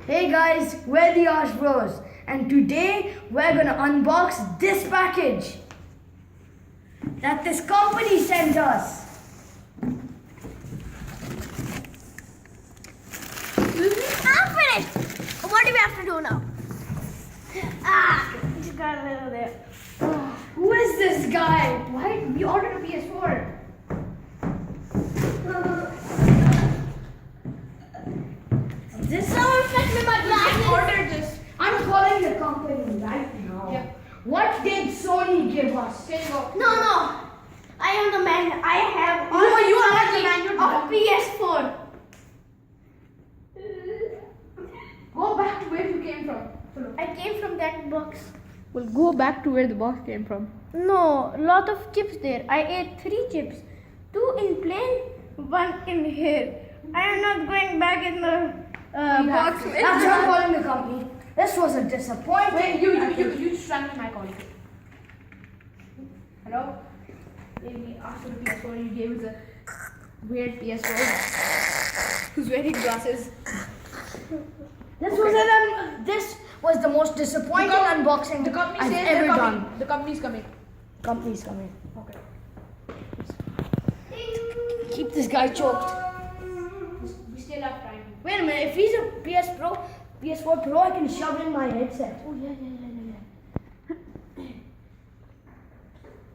Hey guys, we're the ARSBROS and today we're gonna unbox this package that this company sent us. Open it! What do we have to do now? Just got a little there. Who is this guy? Why? We ordered a PS4. Someone fetch me my glasses. Ordered this. I'm calling the company right now. Yeah. What did Sony give us? No. I am the man. I have No, you are the man. of PS4. Go back to where you came from. I came from that box. Well, go back to where the box came from. No, lot of chips there. I ate 3 chips. 2 in plane, 1 in here. I am not going back in the box. That's what I'm calling the company. This was a disappointment. Wait, you strangled my call. Hello? We asked for the PS4, you gave us a weird PS4 who's wearing glasses. This was the most disappointing unboxing The company I've says ever they're done. coming. The company's coming. Company's coming. Okay. Keep this guy choked. We still have time. Wait a minute, if he's a PS4 Pro, I can shove it in my headset. Oh, yeah.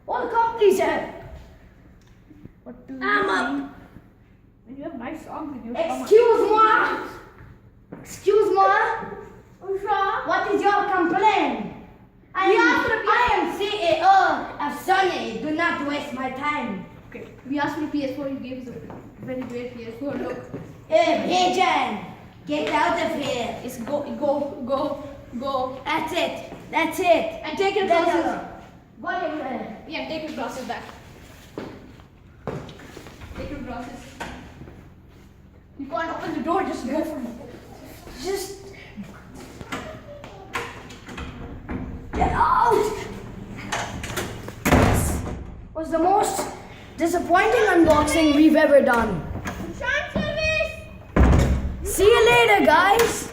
What the company said? What do I'm you up. mean? When you have nice songs in your Excuse me. What is your complaint? I am CEO of Sony. Do not waste my time. Okay. We asked for the PS4, you gave us a very weird PS4. Look. Hey, pigeon, get out of here. It's go. That's it. And take your glasses. What is it? Yeah, take your glasses back. Take your glasses. You can't open the door, just go for it. Just get out. This was the most disappointing unboxing we've ever done. Service! See you later, guys.